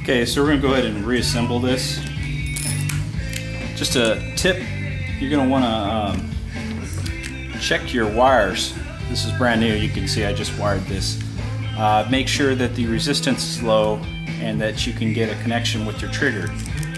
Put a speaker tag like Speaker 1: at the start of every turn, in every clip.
Speaker 1: Okay, so we're going to go ahead and reassemble this. Just a tip, you're going to want to check your wires. This is brand new, you can see I just wired this. Make sure that the resistance is low and that you can get a connection with your trigger.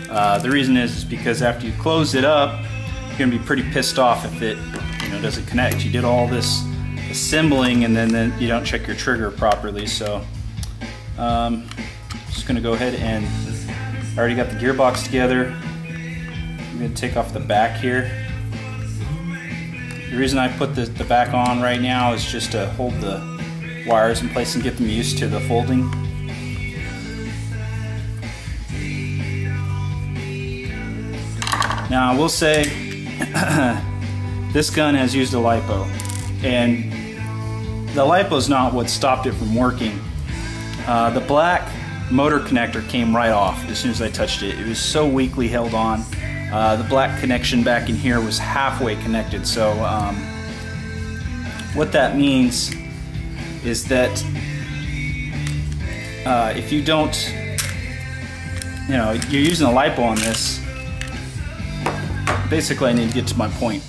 Speaker 1: The reason is because after you close it up, you're going to be pretty pissed off if it doesn't connect. You did all this assembling and then you don't check your trigger properly. So just going to go ahead and I already got the gearbox together. I'm going to take off the back here. The reason I put the back on right now is just to hold the wires in place and get them used to the folding. Now I will say this gun has used a LiPo, and the LiPo is not what stopped it from working. The black motor connector came right off as soon as I touched it. It was so weakly held on. The black connection back in here was halfway connected, so what that means is that if you don't, you're using a LiPo on this. Basically, I need to get to my point.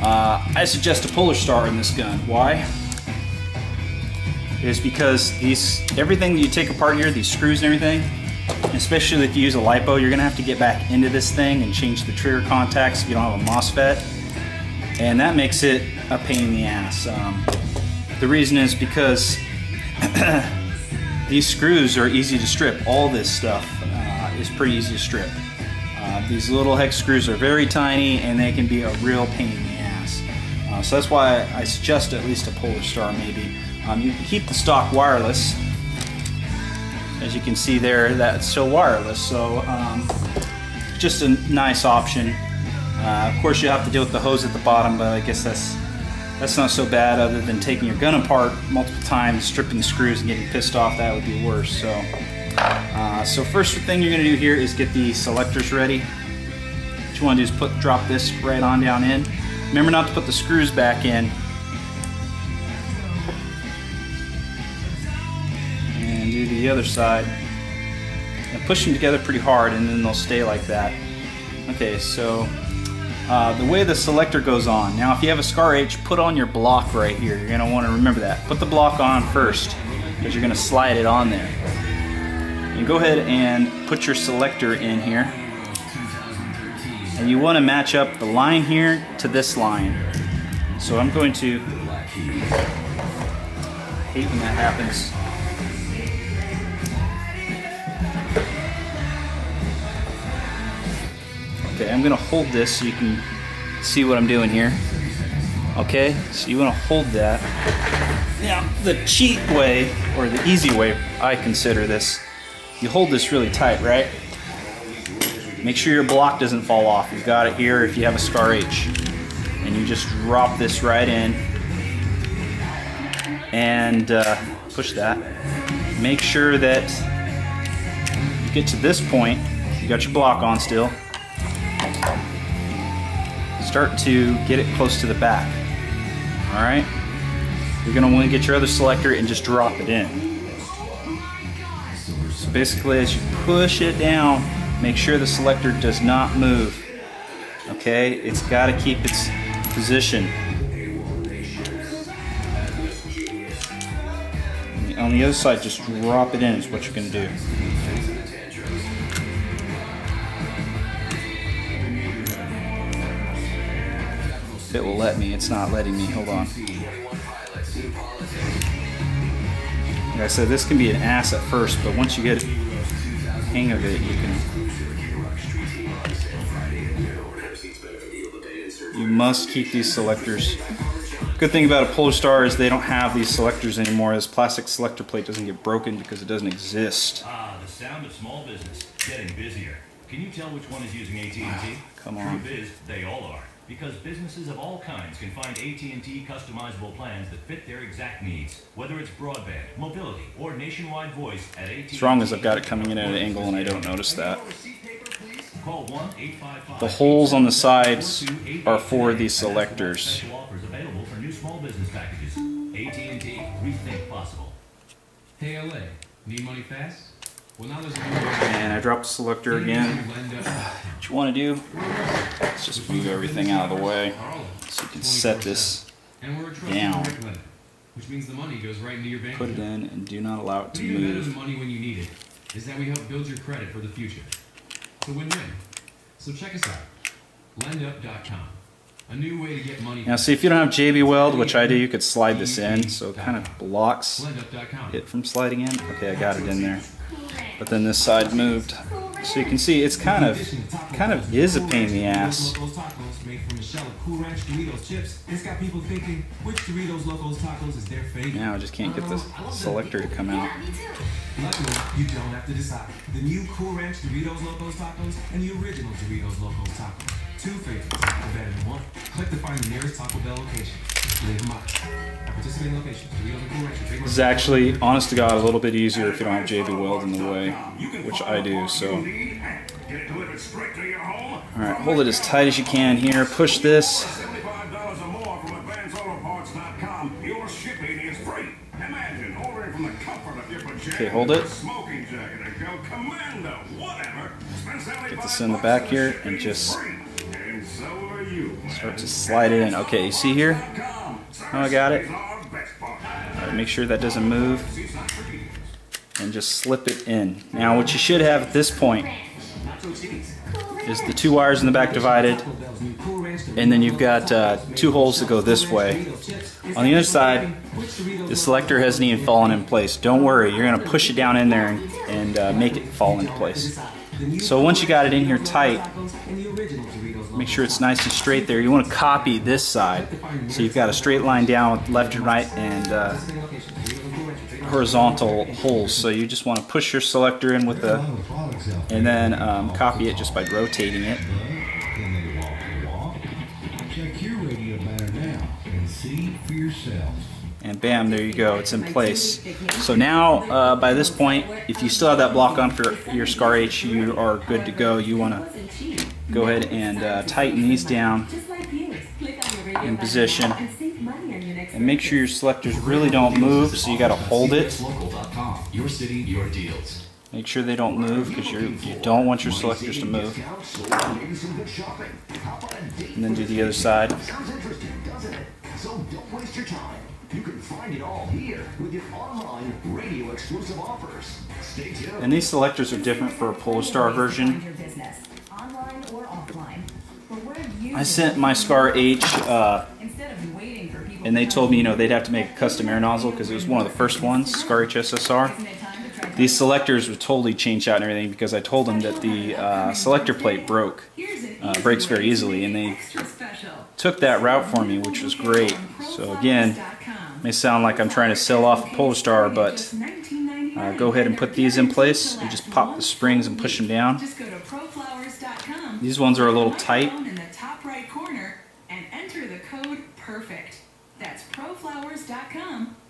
Speaker 1: I suggest a Polar Star in this gun. Why? Is because everything that you take apart here, these screws and everything, especially if you use a LiPo, you're gonna have to get back into this thing and change the trigger contacts if you don't have a MOSFET, and that makes it a pain in the ass. The reason is because these screws are easy to strip. All this stuff is pretty easy to strip. These little hex screws are very tiny and they can be a real pain in the ass. So that's why I suggest at least a Polar Star maybe. You can keep the stock wireless. As you can see there, that's still wireless, so just a nice option. Of course you have to deal with the hose at the bottom, but I guess that's not so bad, other than taking your gun apart multiple times, stripping the screws and getting pissed off. That would be worse. So first thing you're going to do here is get the selectors ready. What you want to do is drop this right on down in. Remember not to put the screws back in. And do the other side. And push them together pretty hard and then they'll stay like that. Okay, so the way the selector goes on. Now if you have a Scar H, put on your block right here. You're going to want to remember that. Put the block on first because you're going to slide it on there. And go ahead and put your selector in here. And you want to match up the line here to this line. So I'm going to, I hate when that happens. Okay, I'm going to hold this so you can see what I'm doing here. Okay, so you want to hold that. Now, the cheat way, or the easy way, I consider this, you hold this really tight, right? Make sure your block doesn't fall off. You've got it here if you have a Scar H. And you just drop this right in and push that. Make sure that you get to this point, you got your block on still. Start to get it close to the back. Alright? You're going to want to get your other selector and just drop it in. So basically as you push it down, make sure the selector does not move. Okay? It's got to keep its position. On the other side, just drop it in is what you're going to do. If it will let me, it's not letting me. Hold on. Like I said, this can be an ass at first, but once you get the hang of it, you must keep these selectors. Good thing about a Polar Star is they don't have these selectors anymore. This plastic selector plate doesn't get broken because it doesn't exist.
Speaker 2: Ah, the sound of small business getting busier. Can you tell which one is using AT&T?
Speaker 1: Come on.
Speaker 2: Truth is, they all are. Because businesses of all kinds can find AT&T customizable plans that fit their exact needs. Whether it's broadband, mobility, or nationwide voice at AT&T.
Speaker 1: As long as I've got it coming in at an angle and I don't notice that.
Speaker 2: Call 1-855.
Speaker 1: The holes on the sides are for these selectors.
Speaker 2: Offers available for new small business packages. AT&T, rethink possible.
Speaker 3: Hey LA, need money fast?
Speaker 1: And I dropped the selector again. What you want to do is just move everything out of the way so you can set this down.
Speaker 3: Which means the money goes right into your bank.
Speaker 1: Put it in and do not allow it to move.
Speaker 3: Better than money when you need it is that we help build your credit for the future. It's a win-win. So check us out. Lendup.com. A new way to get money.
Speaker 1: Now see, if you don't have JB Weld, which I do, you could slide this in, so it kind of blocks it from sliding in. Okay, I got it in there. But then this side moved. So you can see it's kind of is a pain in the ass. Now I just can't get the selector to come out.
Speaker 4: Luckily, you don't have to decide. The new Cool Ranch Doritos Locos Tacos and the original Doritos Locos Tacos. Two favorites, better than one. Click to find the nearest Taco Bell location. Leave them out. Participating locations, Doritos and Cool Ranch.
Speaker 1: This is actually, honest to God, a little bit easier if you don't have JB Weld in the way, which I do, so. Alright, hold it as tight as you can here. Push this. Okay, hold it. Get this in the back here and just start to slide it in. Okay, you see here how I got it? Alright, make sure that doesn't move and just slip it in. Now what you should have at this point is the two wires in the back divided, and then you've got two holes that go this way. On the other side, the selector hasn't even fallen in place. Don't worry, you're going to push it down in there and make it fall into place. So once you got it in here tight, make sure it's nice and straight there. You want to copy this side. So you've got a straight line down with left and right and horizontal holes. So you just want to push your selector in with the, and then copy it just by rotating it.
Speaker 5: Check your radio banner now and see for yourself.
Speaker 1: And bam, there you go, it's in place. So now, by this point, if you still have that block on for your Scar H, you are good to go. You want to go ahead and tighten these down in position. And make sure your selectors really don't move, so you got to hold it. Make sure they don't move, because you don't want your selectors to move. And then do the other side.
Speaker 6: So don't waste your time. You can find it all here with your online radio exclusive offers. Stay tuned.
Speaker 1: And these selectors are different for a Polestar version. I sent my Scar H, and they told me, they'd have to make a custom air nozzle because it was one of the first ones, Scar H SSR. These selectors would totally change out and everything because I told them that the selector plate breaks very easily, and they took that route for me, which was great. So again, may sound like I'm trying to sell off a Polestar, but go ahead and put these in place. You just pop the springs and push them down. These ones are a little tight.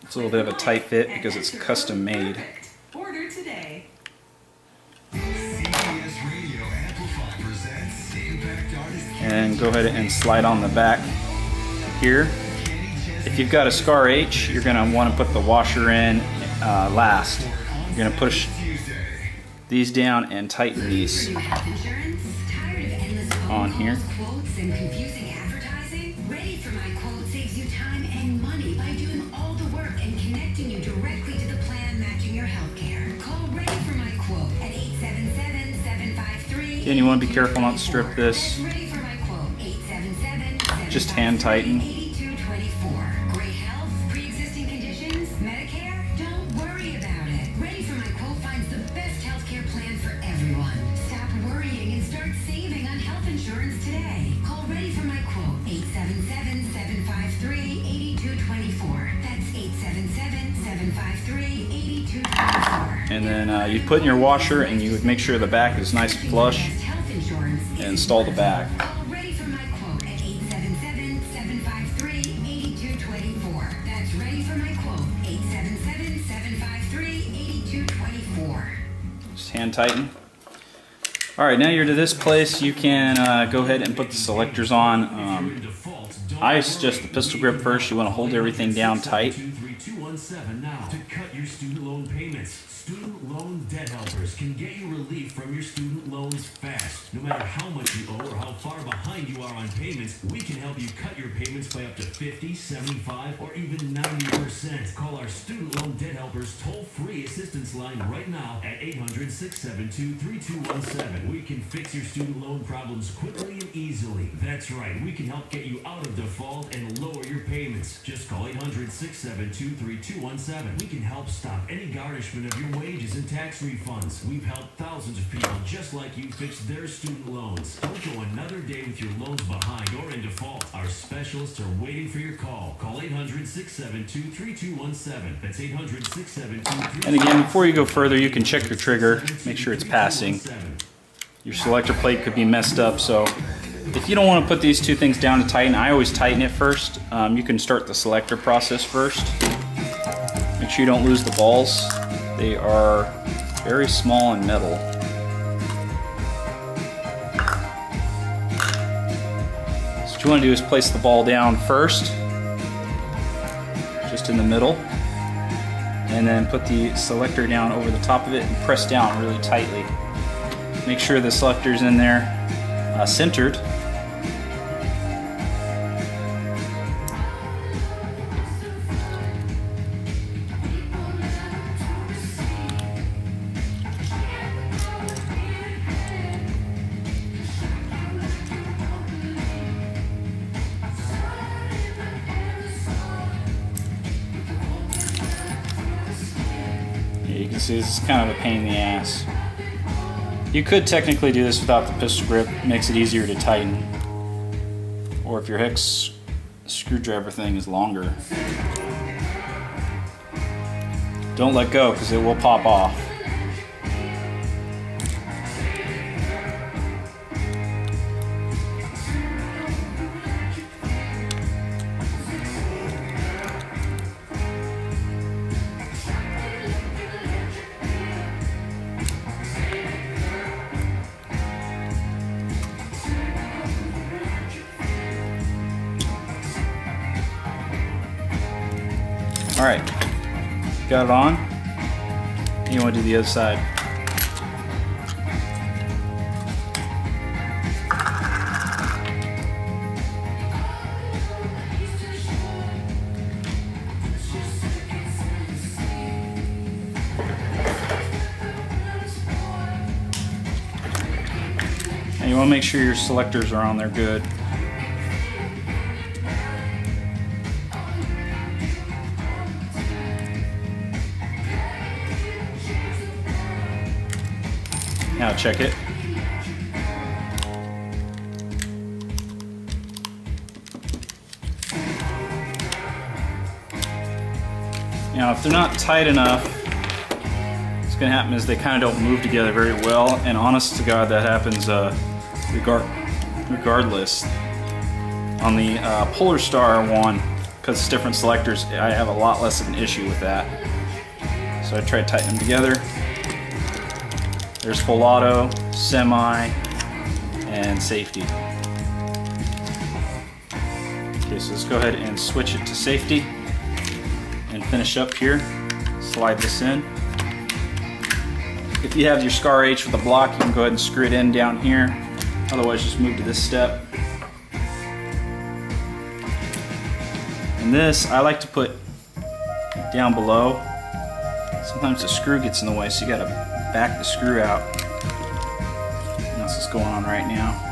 Speaker 1: It's a little bit of a tight fit because it's custom made.
Speaker 4: Order today.
Speaker 1: And go ahead and slide on the back here. If you've got a Scar H, you're going to want to put the washer in last. You're going to push these down and tighten these on here. Again, you want to be careful not to strip this. Just hand tighten. And then you put in your washer, and you would make sure the back is nice and flush, and install the back. Just hand tighten. Alright, now you're to this place, you can go ahead and put the selectors on. I suggest the pistol grip first. You want to hold everything down tight.
Speaker 2: To cut your student loan payments. Student Loan Debt Helpers can get you relief from your student loans fast. No matter how much you owe or how far behind you are on payments, we can help you cut your payments by up to 50, 75, or even 90%. Call our Student Loan Debt Helpers toll-free assistance line right now at 800-672-3217. We can fix your student loan problems quickly and easily. That's right, we can help get you out of default and lower your payments. Just call 800-672-3217. We can help stop any garnishment of your wages and tax refunds. We've helped thousands of people just like you fix their student loans. Don't go another day with your loans behind or in default. Our specialists are waiting for your call. Call 800-672-3217. That's 800-672-3217.
Speaker 1: And again, before you go further, you can check your trigger, make sure it's passing. Your selector plate could be messed up, so if you don't want to put these two things down to tighten, I always tighten it first. You can start the selector process first. Make sure you don't lose the balls. They are very small and metal. So what you want to do is place the ball down first, just in the middle, and then put the selector down over the top of it and press down really tightly. Make sure the selector's in there centered. You can see this is kind of a pain in the ass. You could technically do this without the pistol grip, it makes it easier to tighten. Or if your hex screwdriver thing is longer. Don't let go because it will pop off. Alright, got it on. You want to do the other side. And you want to make sure your selectors are on there good. Now check it. Now if they're not tight enough, what's going to happen is they kind of don't move together very well, and honest to God that happens regardless. On the Polar Star one, because it's different selectors, I have a lot less of an issue with that. So I try to tighten them together. There's full auto, semi, and safety. Okay, so let's go ahead and switch it to safety and finish up here. Slide this in. If you have your Scar H with a block, you can go ahead and screw it in down here. Otherwise, just move to this step. And this, I like to put down below. Sometimes the screw gets in the way, so you gotta back the screw out. And that's what's going on right now.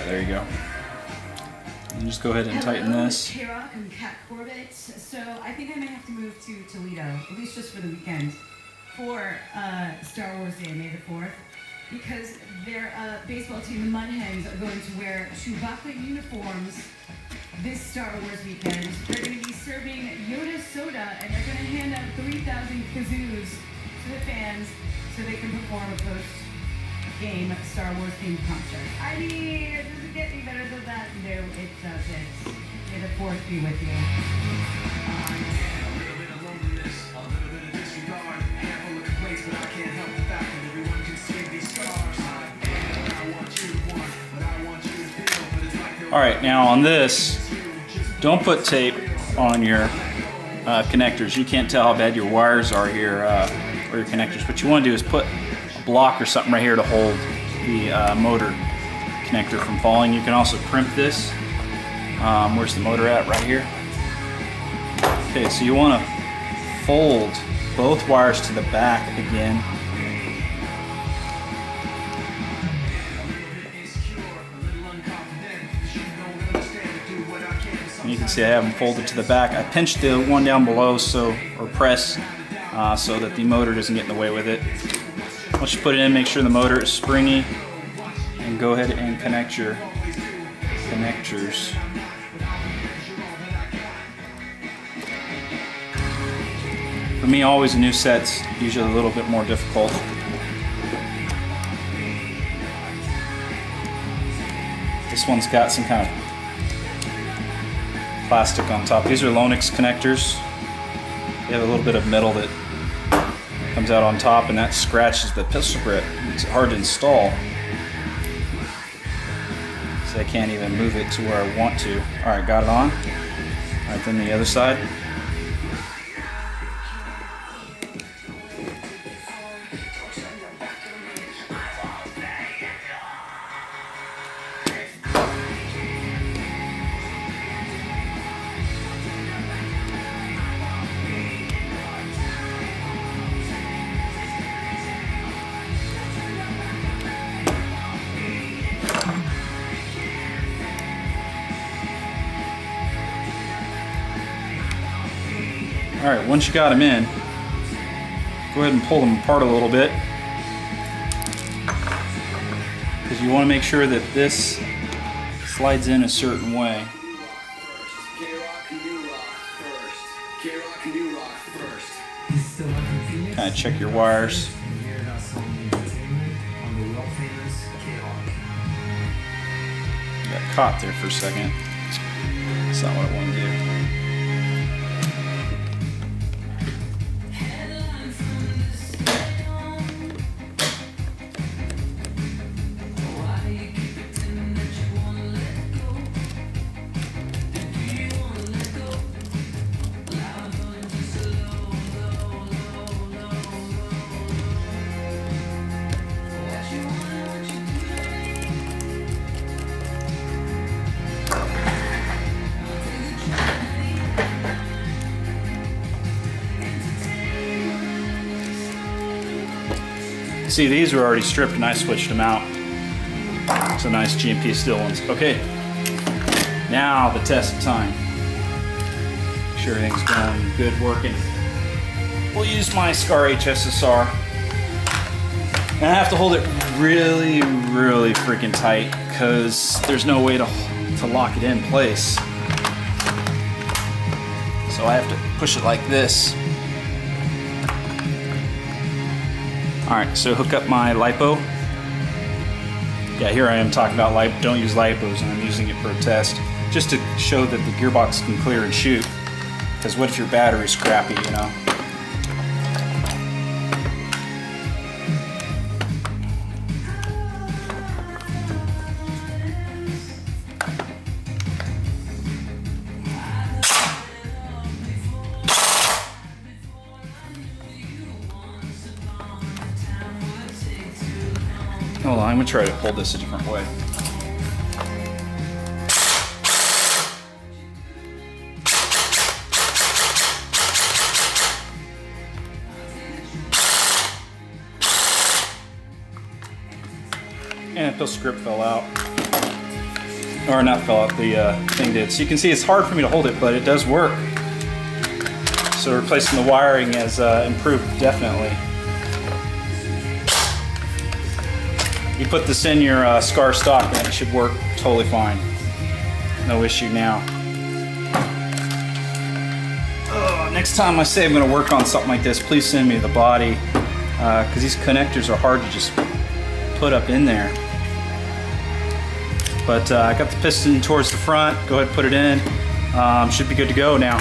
Speaker 1: There you go. And just go ahead and tighten this.
Speaker 7: Hey Rock, I'm Kat Corbett. So I think I may have to move to Toledo, at least just for the weekend, for Star Wars Day, May the 4th, because their baseball team, the Mud Hens, are going to wear Chewbacca uniforms this Star Wars weekend. They're going to be serving Yoda soda, and they're going to hand out 3,000 kazoos to the fans so they can perform a post-game Star Wars themed concert. I mean, does it get any better than that? No, it doesn't. May the Fourth be with you.
Speaker 4: A little bit of loneliness, a little bit of disregard, handful of complaints, but I can't help the fact that everyone can see these scars. I want you to want, but I want you to feel, but it's like no.
Speaker 1: All right, now on this, don't put tape on your connectors. You can't tell how bad your wires are here, or your connectors. What you want to do is put a block or something right here to hold the motor connector from falling. You can also crimp this. Where's the motor at? Right here. Okay, so you want to fold both wires to the back again. And you can see I have them folded to the back. I pinched the one down below, or press, so that the motor doesn't get in the way with it. Once you put it in, make sure the motor is springy, and go ahead and connect your connectors. For me, always a new set's usually a little bit more difficult. This one's got some kind of plastic on top. These are Lonix connectors. They have a little bit of metal that comes out on top, and that scratches the pistol grip. It's hard to install. So I can't even move it to where I want to. Alright, got it on. Alright, then the other side. Alright, once you got them in, go ahead and pull them apart a little bit, because you want to make sure that this slides in a certain way. Kind of check your wires. Got caught there for a second. That's not what I want to do. See, these are already stripped and I switched them out. So nice GMP steel ones. Okay, now the test time. Make sure everything's going good, working. We'll use my Scar HSSR. And I have to hold it really, really freaking tight because there's no way to lock it in place. So I have to push it like this. Alright, so hook up my LiPo. Yeah, here I am talking about LiPo. Don't use LiPos, and I'm using it for a test. Just to show that the gearbox can clear and shoot. Because what if your battery's crappy, you know? Hold on, I'm going to try to pull this a different way. And the script fell out. Or not fell out, the thing did. So you can see it's hard for me to hold it, but it does work. So replacing the wiring has improved, definitely. You put this in your Scar stock and it should work totally fine. No issue now. Next time I say I'm going to work on something like this, please send me the body because these connectors are hard to just put up in there. But I got the piston towards the front. Go ahead and put it in. Should be good to go now.